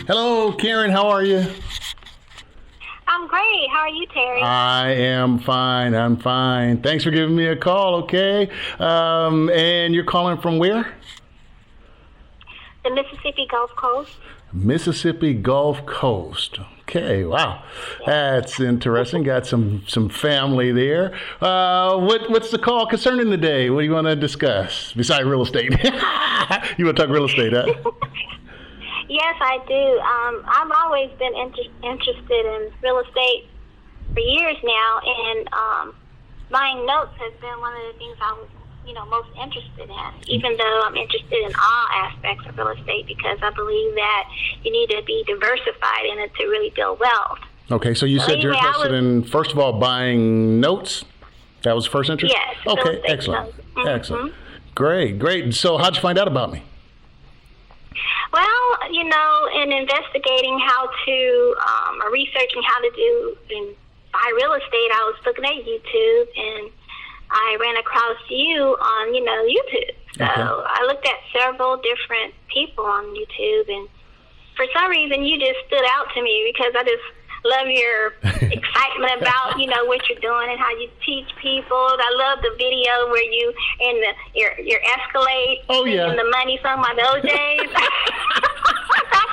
Hello, Karen. How are you? I'm great. How are you, Terry? I am fine. I'm fine. Thanks for giving me a call, okay? And you're calling from where? The Mississippi Gulf Coast. Mississippi Gulf Coast. Okay, wow. That's interesting. Got some family there. What's the call concerning today? What do you want to discuss besides real estate? You want to talk real estate, huh? Yes, I do. I've always been interested in real estate for years now, and buying notes has been one of the things I was, most interested in, even though I'm interested in all aspects of real estate because I believe that you need to be diversified in it to really build wealth. Okay, so you said you're interested in, first of all, buying notes? That was the first interest? Yes. Okay, excellent. Mm-hmm. Excellent. Great. So how'd you find out about me? Well, in investigating how to, or researching how to do and buy real estate, I was looking at YouTube, and I ran across you on, YouTube. So Okay. I looked at several different people on YouTube, and for some reason you just stood out to me because I just love your excitement about, what you're doing and how you teach people. I love the video where you and your Escalade and the money from my OJs.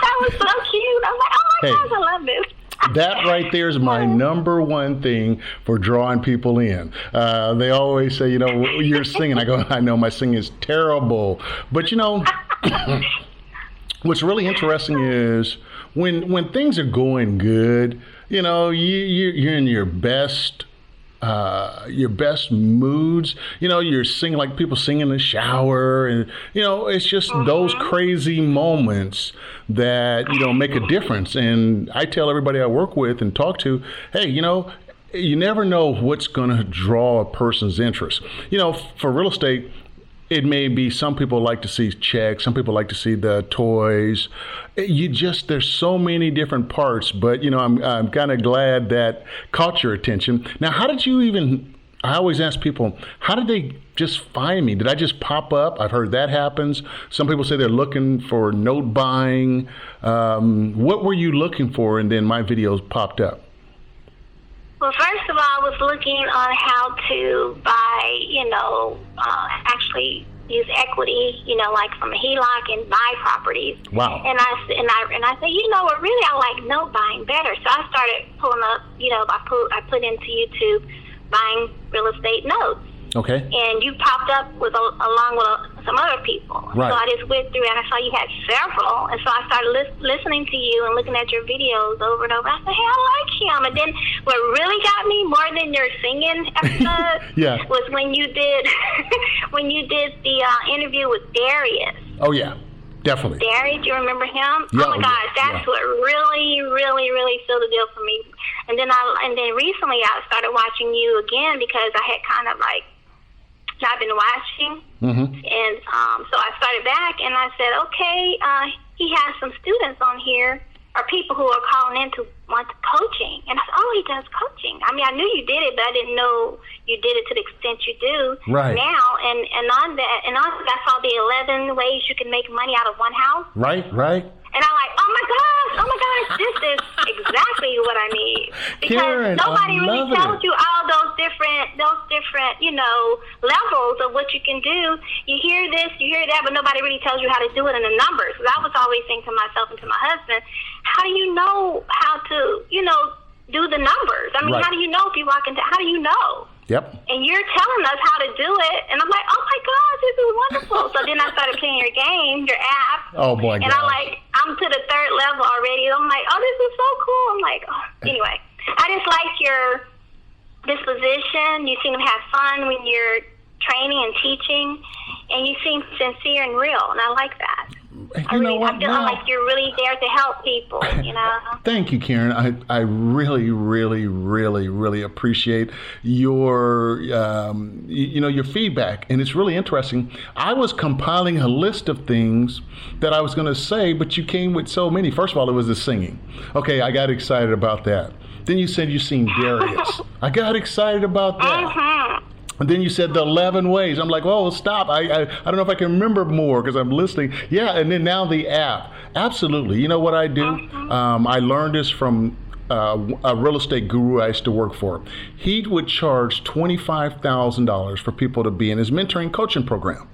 That was so cute. I was like, oh my gosh, I love this. That right there is my number one thing for drawing people in. They always say, you're singing. I go, I know my singing is terrible. But, what's really interesting is when things are going good, you're in your best moods. You're singing like people sing in the shower, and it's just those crazy moments that make a difference. And I tell everybody I work with and talk to, hey, you never know what's going to draw a person's interest. For real estate, it may be some people like to see checks, some people like to see the toys. There's so many different parts, but I'm kind of glad that caught your attention. Now, how did you I always ask people, how did they just find me? Did I just pop up? I've heard that happens. Some people say they're looking for note buying. What were you looking for? And then my videos popped up. Well, first of all, I was looking on how to buy, actually use equity, like from a HELOC and buy properties. Wow. And I said, what, really I like note buying better. So I started pulling up, I put into YouTube buying real estate notes. Okay. And you popped up along with some other people. Right. So I just went through and I saw you had several. And so I started listening to you and looking at your videos over and over. I said, hey, I like him. And then what really got me more than your singing episode was when you did the interview with Darius. Oh, yeah. Definitely. Darius, you remember him? Yeah, oh my gosh, that's what really, really, really sealed the deal for me. And then recently I started watching you again because I had kind of I've been watching, and so I started back, and I said, okay, he has some students on here, or people who are calling in to want coaching, and I said, oh, he does coaching. I mean, I knew you did it, but I didn't know you did it to the extent you do now, and on that, I saw the 11 ways you can make money out of one house. Right. And I'm like, oh my gosh, this is exactly what I need. Because Karen, nobody really tells it. you all those different, levels of what you can do. You hear this, you hear that, but nobody really tells you how to do it in the numbers. Because I was always saying to myself and to my husband, how do you know how to, do the numbers? I mean, how do you know if you walk into, how do you know? Yep. And you're telling us how to do it, and I'm like, oh my gosh, this is wonderful. So then I started playing your game, your app. Oh boy. And I'm to the third level already. I'm like, oh, this is so cool. I'm like, oh. Anyway, I just like your disposition. You seem to have fun when you're training and teaching, and you seem sincere and real, and I like that. I feel like you're really there to help people, Thank you, Karen. I really, really, really, really appreciate your, your feedback. And it's really interesting. I was compiling a list of things that I was going to say, but you came with so many. First of all, it was the singing. Okay, I got excited about that. Then you said you seen Darius. I got excited about that. And then you said the 11 ways. I'm like, oh, stop. I don't know if I can remember more because I'm listening. Yeah, and then now the app. Absolutely. You know what I do? I learned this from a real estate guru I used to work for. He would charge $25,000 for people to be in his mentoring coaching program.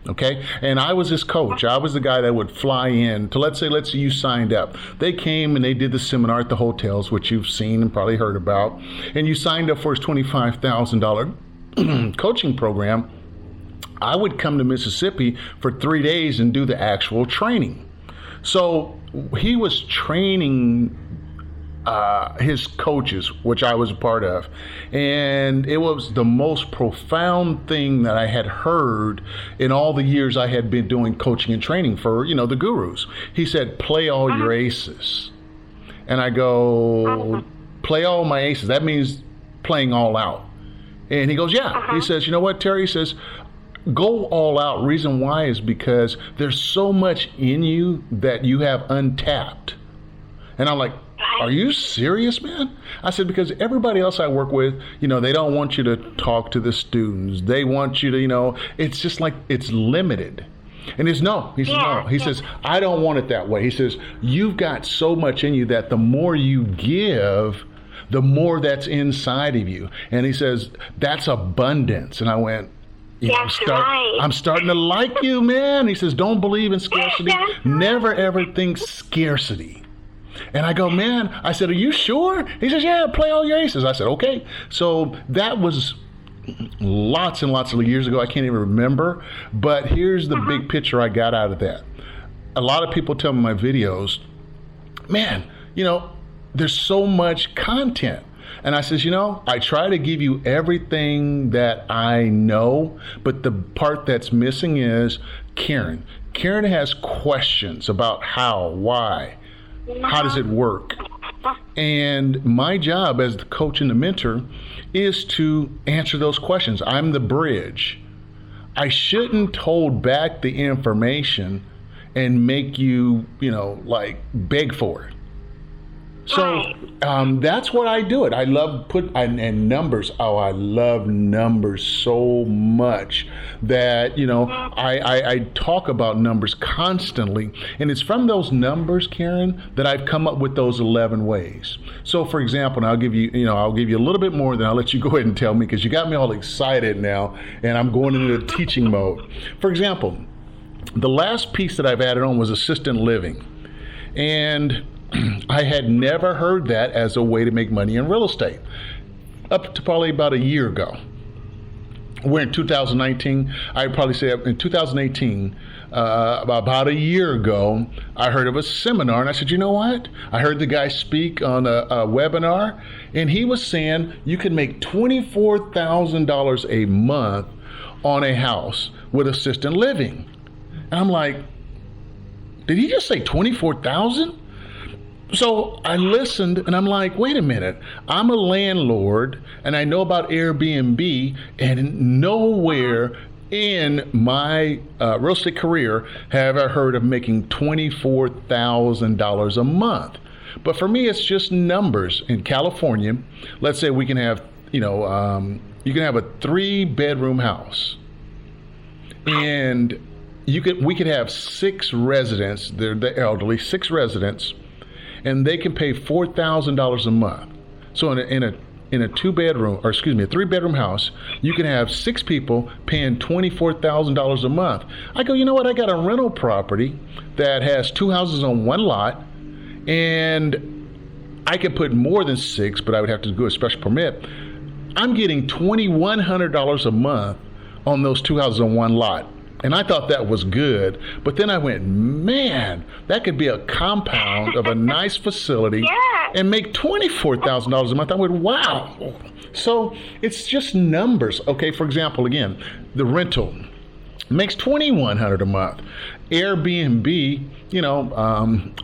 Okay, and I was his coach. I was the guy that would fly in to, let's say you signed up. They came and they did the seminar at the hotels, which you've seen and probably heard about, and you signed up for his $25,000 coaching program. I would come to Mississippi for 3 days and do the actual training. So he was training his coaches, which I was a part of, and it was the most profound thing that I had heard in all the years I had been doing coaching and training for, the gurus. He said, play all your aces. And I go, play all my aces. That means playing all out. And he goes, yeah. He says, you know what, Terry? He says, go all out. Reason why is because there's so much in you that you have untapped. And I'm like, are you serious, man? I said, because everybody else I work with, they don't want you to talk to the students. They want you to, it's just like it's limited. And he says, no. He says, I don't want it that way. He says, you've got so much in you that the more you give, the more that's inside of you. And he says, that's abundance. And I went, I'm starting to like you, man. He says, don't believe in scarcity. Never ever think scarcity. And I go, man, I said, are you sure? He says, yeah, play all your aces. I said, okay. So that was lots and lots of years ago. I can't even remember. But here's the big picture I got out of that. A lot of people tell me in my videos, man, there's so much content. And I says, I try to give you everything that I know, but the part that's missing is Karen. Karen has questions about how, why, how does it work? And my job as the coach and the mentor is to answer those questions. I'm the bridge. I shouldn't hold back the information and make you, beg for it. So that's what I do it. I love and numbers. Oh, I love numbers so much that, I talk about numbers constantly. And it's from those numbers, Karen, that I've come up with those 11 ways. So, for example, and I'll give you a little bit more, then I'll let you go ahead and tell me, because you got me all excited now and I'm going into the teaching mode. For example, the last piece that I've added on was assistant living. And I had never heard that as a way to make money in real estate up to probably about a year ago. We're in 2019. I'd probably say in 2018, about a year ago, I heard of a seminar, and I said, you know what? I heard the guy speak on a webinar, and he was saying you can make $24,000 a month on a house with assisted living. And I'm like, did he just say 24,000? So I listened and I'm like, wait a minute, I'm a landlord and I know about Airbnb, and nowhere in my real estate career have I heard of making $24,000 a month. But for me, it's just numbers. In California, let's say we can have, you can have a 3-bedroom house, and we could have 6 residents. They're the elderly, 6 residents. And they can pay $4,000 a month. So in a 3-bedroom house, you can have 6 people paying $24,000 a month. I go, you know what? I got a rental property that has 2 houses on one lot, and I could put more than 6, but I would have to do a special permit. I'm getting $2,100 a month on those 2 houses on one lot. And I thought that was good. But then I went, man, that could be a compound of a nice facility and make $24,000 a month. I went, wow. So it's just numbers. Okay, for example, again, the rental makes $2,100 a month. Airbnb,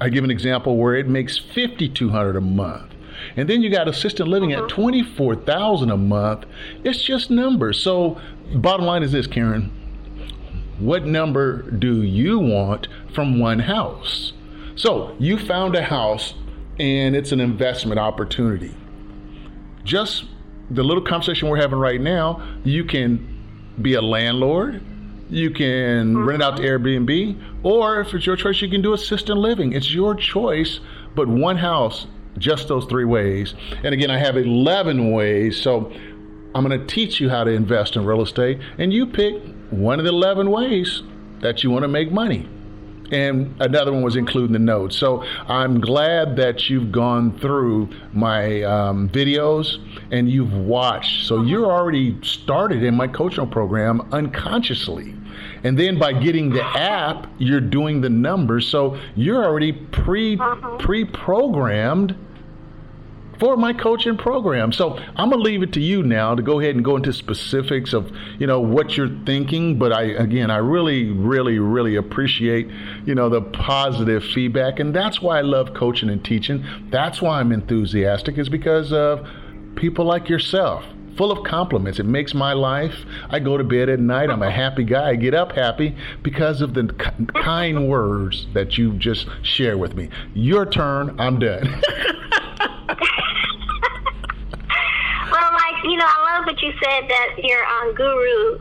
I give an example where it makes $5,200 a month. And then you got assisted living at $24,000 a month. It's just numbers. So bottom line is this, Karen. What number do you want from one house? So you found a house and it's an investment opportunity. Just the little conversation we're having right now, you can be a landlord, you can rent it out to Airbnb, or if it's your choice, you can do assisted living. It's your choice, but one house, just those 3 ways. And again, I have 11 ways, so I'm going to teach you how to invest in real estate, and you pick one of the 11 ways that you want to make money. And another one was including the notes. So I'm glad that you've gone through my videos and you've watched. So you're already started in my coaching program unconsciously. And then by getting the app, you're doing the numbers. So you're already pre-programmed for my coaching program. So I'm going to leave it to you now to go ahead and go into specifics of, what you're thinking. But I really, really, really appreciate, the positive feedback. And that's why I love coaching and teaching. That's why I'm enthusiastic, is because of people like yourself, full of compliments. It makes my life. I go to bed at night. I'm a happy guy. I get up happy because of the kind words that you just share with me. Your turn. I'm done. I love what you said, that your guru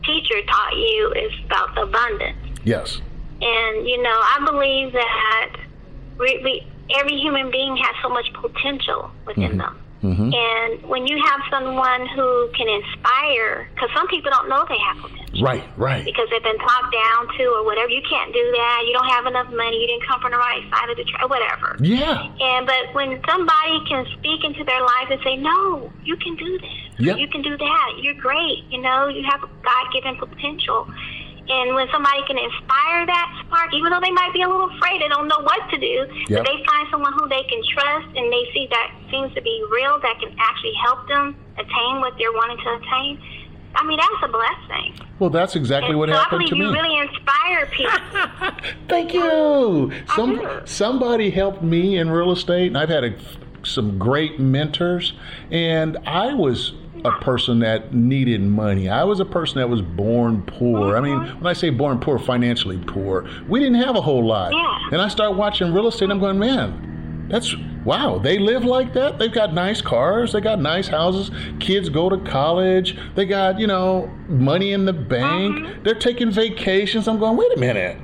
teacher taught you is about abundance. Yes. And, I believe that every human being has so much potential within them. Mm-hmm. And when you have someone who can inspire, because some people don't know they have potential. Right. Because they've been talked down to or whatever. You can't do that. You don't have enough money. You didn't come from the right side of the track, whatever. Yeah. But when somebody can speak into their life and say, no, you can do this. Yep. You can do that. You're great. You have God-given potential. And when somebody can inspire that spark, even though they might be a little afraid, they don't know what to do, but they find someone who they can trust and they see that seems to be real, that can actually help them attain what they're wanting to attain. I mean, that's a blessing. Well, that's exactly what happened to me. I believe you really inspire people. Thank you. Somebody helped me in real estate, and I've had some great mentors, and I was a person that needed money. I was a person that was born poor. I mean, when I say born poor, financially poor, we didn't have a whole lot. Yeah. And I started watching real estate, and I'm going, man, wow, they live like that? They've got nice cars, they got nice houses, kids go to college, they got, money in the bank, they're taking vacations. I'm going, wait a minute.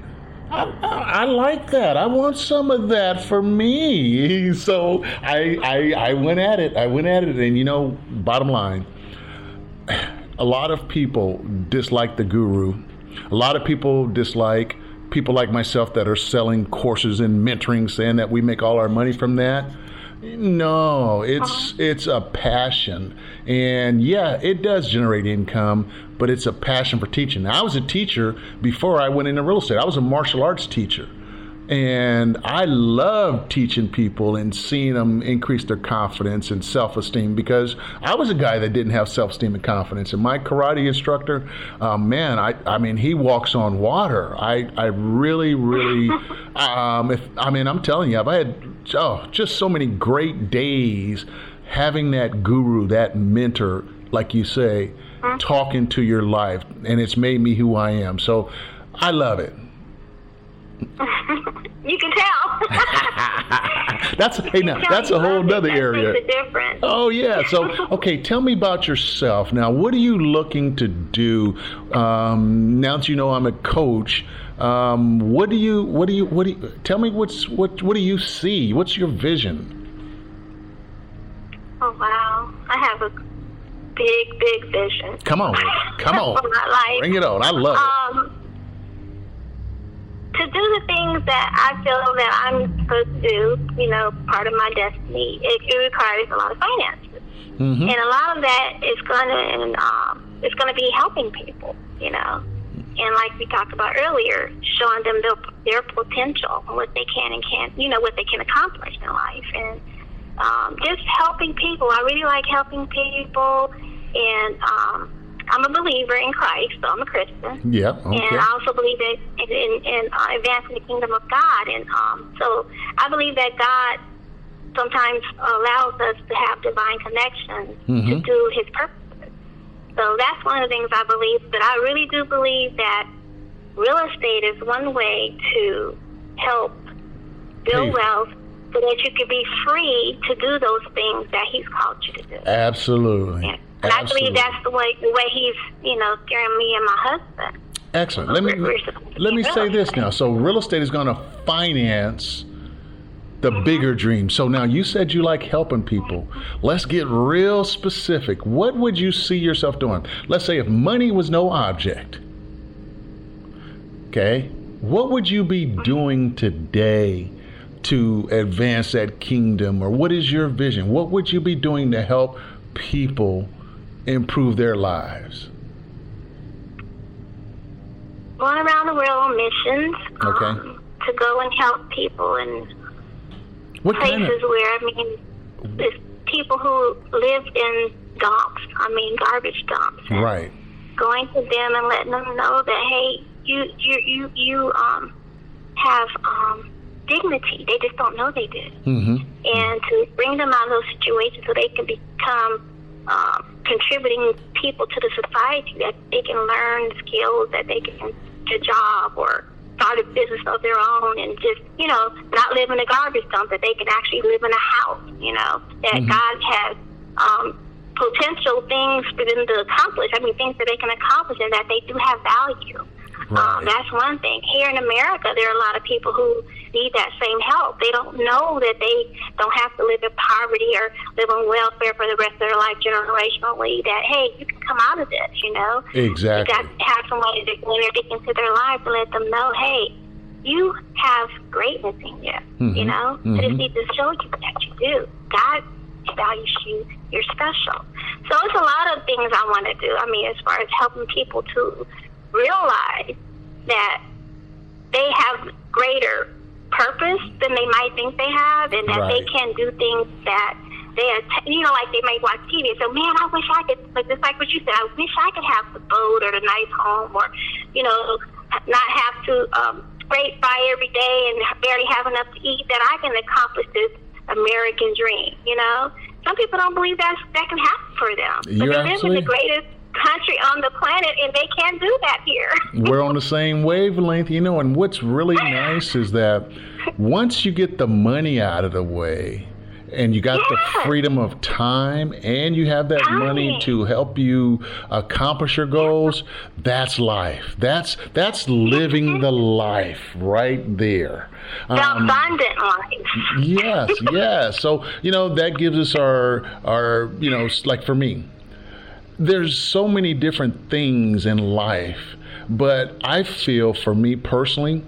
I like that. I want some of that for me. So I went at it. And bottom line, a lot of people dislike the guru. A lot of people dislike people like myself that are selling courses and mentoring, saying that we make all our money from that. No, it's a passion. And yeah, it does generate income, but it's a passion for teaching. Now, I was a teacher before I went into real estate. I was a martial arts teacher. And I love teaching people and seeing them increase their confidence and self-esteem, because I was a guy that didn't have self-esteem and confidence. And my karate instructor, he walks on water. I really, really, I'm telling you, I've had just so many great days having that guru, that mentor, like you say, talking to your life. And it's made me who I am. So I love it. You can tell. That's a whole nother area. Makes a difference. Oh yeah. So okay, tell me about yourself now. What are you looking to do? Now that I'm a coach, tell me what do you see? What's your vision? Oh wow, I have a big vision. Come on. Bring it on. I love it. To do the things that I feel that I'm supposed to do, part of my destiny, it requires a lot of finances. Mm-hmm. And a lot of that is going to be helping people, And like we talked about earlier, showing them their potential and what they can and can't, what they can accomplish in life. And just helping people. I really like helping people. And I'm a believer in Christ, so I'm a Christian. Yeah, okay. And I also believe in advancing the kingdom of God. And so I believe that God sometimes allows us to have divine connections to do His purposes. So that's one of the things I believe. But I really do believe that real estate is one way to help build wealth so that you could be free to do those things that He's called you to do. Absolutely. Yeah. And I believe that's the way He's, steering me and my husband. Excellent. Let me say this now. So real estate is going to finance the bigger dream. So now you said you like helping people. Let's get real specific. What would you see yourself doing? Let's say if money was no object. Okay. What would you be doing today to advance that kingdom? Or what is your vision? What would you be doing to help people improve their lives? Going around the world on missions. Okay. To go and help people in places where, there's people who live in dumps. Garbage dumps. Right. Going to them and letting them know that, hey, you have dignity. They just don't know they do. Mm-hmm. And to bring them out of those situations so they can become contributing people to the society, that they can learn skills, that they can get a job or start a business of their own, and just, not live in a garbage dump, that they can actually live in a house, that God has potential things for them to accomplish. Things that they can accomplish and that they do have value. Right. That's one thing. Here in America, there are a lot of people who need that same help. They don't know that they don't have to live in poverty or live on welfare for the rest of their life generationally, that, hey, you can come out of this, Exactly. You got to have somebody to go in there dig into their life and let them know, hey, you have greatness in you, I just need to show you that you do. God values you. You're special. So it's a lot of things I want to do. As far as helping people to realize that they have greater purpose than they might think they have, and that they can do things that they are, like they may watch TV and say, man, I wish I could, but just like what you said, I wish I could have the boat or the nice home, or, not have to scrape by every day and barely have enough to eat, that I can accomplish this American dream, Some people don't believe that can happen for them. But they live in the greatest country on the planet, and they can't do that here. We're on the same wavelength, and what's really nice is that once you get the money out of the way and you got the freedom of time and you have that money to help you accomplish your goals, that's life. That's living the life right there. The abundant life. Yes. So, that gives us our like for me, there's so many different things in life, but I feel for me personally,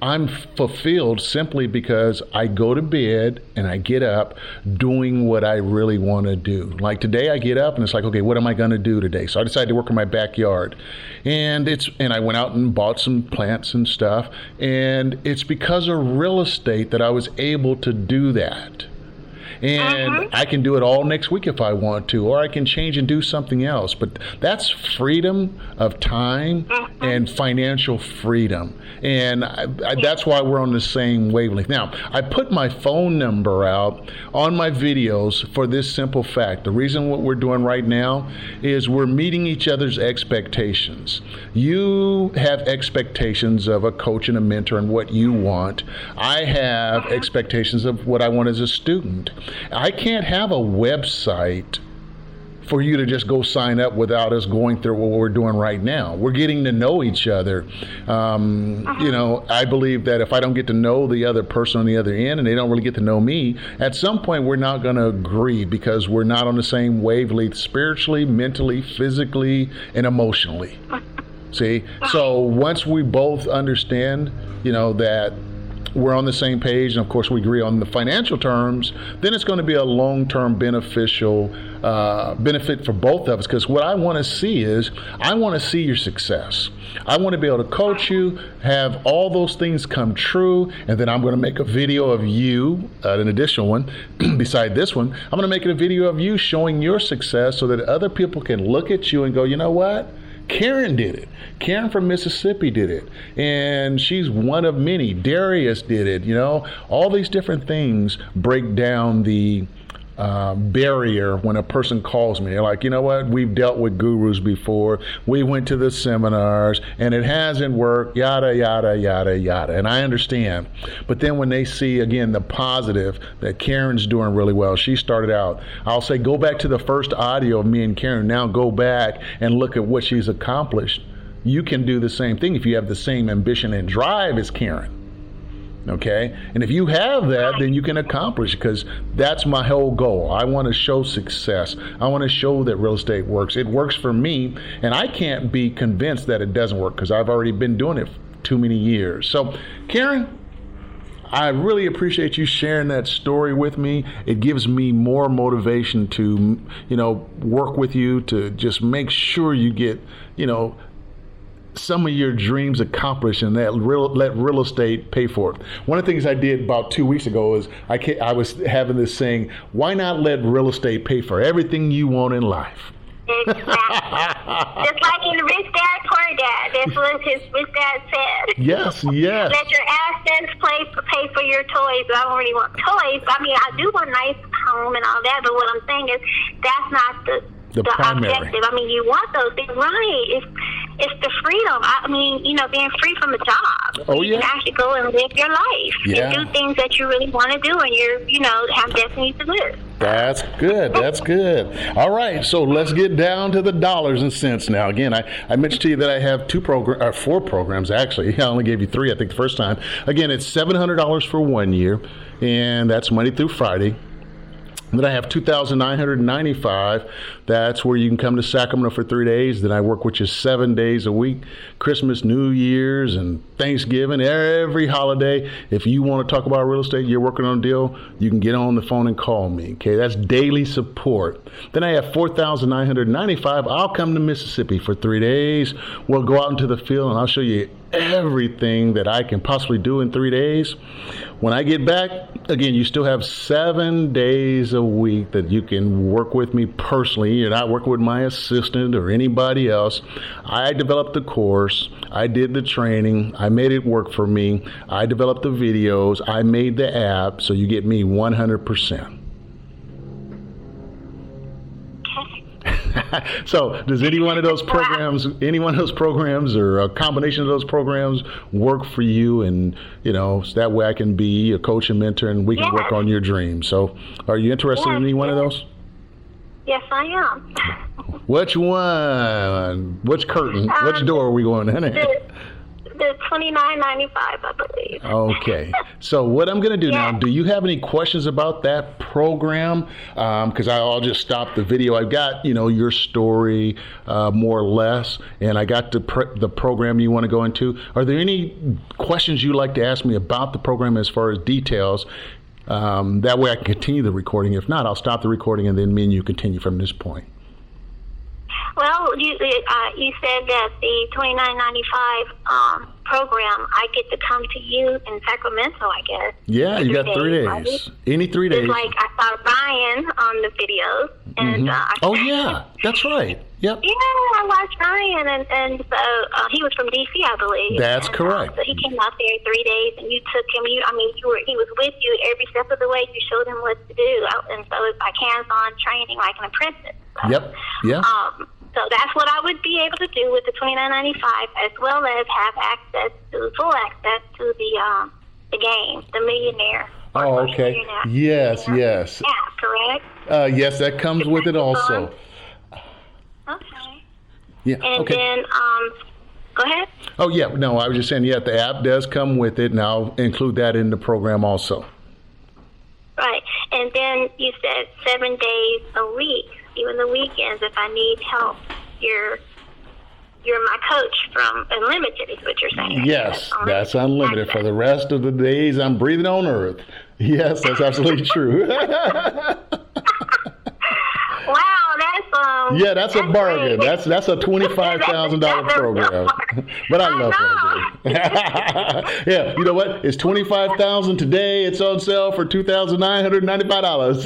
I'm fulfilled simply because I go to bed and I get up doing what I really want to do. Like today I get up and it's like, okay, what am I going to do today? So I decided to work in my backyard, and I went out and bought some plants and stuff, and it's because of real estate that I was able to do that. And I can do it all next week if I want to, or I can change and do something else. But that's freedom of time and financial freedom. And that's why we're on the same wavelength. Now, I put my phone number out on my videos for this simple fact. The reason what we're doing right now is we're meeting each other's expectations. You have expectations of a coach and a mentor and what you want. I have expectations of what I want as a student. I can't have a website for you to just go sign up without us going through what we're doing right now. We're getting to know each other. I believe that if I don't get to know the other person on the other end and they don't really get to know me, at some point we're not going to agree because we're not on the same wavelength spiritually, mentally, physically, and emotionally. See? So once we both understand, that we're on the same page, and of course we agree on the financial terms, then it's going to be a long-term beneficial benefit for both of us. Because what I want to see is, I want to see your success. I want to be able to coach you, have all those things come true, and then I'm going to make a video of you, an additional one, beside this one. I'm going to make it a video of you showing your success so that other people can look at you and go, you know what? Karen did it. Karen from Mississippi did it. And she's one of many. Darius did it. All these different things break down the barrier when a person calls me. They're like, you know what? We've dealt with gurus before. We went to the seminars and it hasn't worked, yada, yada, yada, yada. And I understand. But then when they see, again, the positive that Karen's doing really well, she started out, I'll say, go back to the first audio of me and Karen. Now go back and look at what she's accomplished. You can do the same thing if you have the same ambition and drive as Karen. Okay, and if you have that, then you can accomplish, because that's my whole goal. I want to show success. I want to show that real estate works. It works for me, and I can't be convinced that it doesn't work because I've already been doing it for too many years. So, Karen, I really appreciate you sharing that story with me. It gives me more motivation to, work with you to just make sure you get, some of your dreams accomplished, and let real estate pay for it. One of the things I did about 2 weeks ago is I was having this saying, why not let real estate pay for everything you want in life? Exactly. Just like in Rich Dad, Poor Dad. That's what his Rich Dad said. Yes. Let your assets pay for your toys. I don't really want toys. I mean, I do want a nice home and all that, but what I'm saying is that's not the primary objective. I mean, you want those things, right? It's the freedom. I mean, being free from a job. Oh, you can actually go and live your life and do things that you really want to do, and have destiny to live. That's good. That's good. All right, so let's get down to the dollars and cents now. Again, I mentioned to you that I have 4 programs, actually. I only gave you 3, I think, the first time. Again, it's $700 for 1 year, and that's Monday through Friday. Then I have $2,995. That's where you can come to Sacramento for 3 days. Then I work with you 7 days a week, Christmas, New Year's, and Thanksgiving, every holiday. If you want to talk about real estate, you're working on a deal, you can get on the phone and call me. Okay, that's daily support. Then I have $4,995. I'll come to Mississippi for 3 days. We'll go out into the field, and I'll show you everything that I can possibly do in 3 days. When I get back, again, you still have 7 days a week that you can work with me personally. You're not working with my assistant or anybody else. I developed the course. I did the training. I made it work for me. I developed the videos. I made the app, so you get me 100%. So does any one of those programs or a combination of those programs work for you? And, so that way I can be a coach and mentor, and we can work on your dreams. So are you interested in any one of those? Yes, I am. Which one? Which curtain? Which door are we going in? The $29.95, I believe. Okay. So what I'm going to do now, do you have any questions about that program? Because I'll just stop the video. I've got, your story more or less, and I got the program you want to go into. Are there any questions you'd like to ask me about the program as far as details? That way I can continue the recording. If not, I'll stop the recording, and then me and you continue from this point. Well, you said that the $29.95 program, I get to come to you in Sacramento, I guess. Yeah, you got 3 days. Right? Any 3 days. It's like I saw Ryan on the videos. And, that's right. Yep. Yeah, I watched Ryan, and so he was from D.C., I believe. That's correct. So he came out there 3 days, and you took him. He was with you every step of the way. You showed him what to do, and so it's like hands-on training, like an apprentice. So, yep. Yeah. So that's what I would be able to do with the $29.95, as well as have full access to the game, the Millionaire. Oh, okay. Yes. Yeah, correct. Yes, that comes with it also. Okay. Yeah. And then, go ahead. Oh, yeah. No, I was just saying, the app does come with it, and I'll include that in the program also. Right. And then you said 7 days a week, even the weekends, if I need help. You're my coach from Unlimited, is what you're saying. Yes, that's unlimited for the rest of the days I'm breathing on Earth. Yes, that's absolutely true. Wow, that's a bargain. Great. That's a $25,000 program. But I love what I do. Yeah, you know what? It's $25,000 today. It's on sale for $2,995.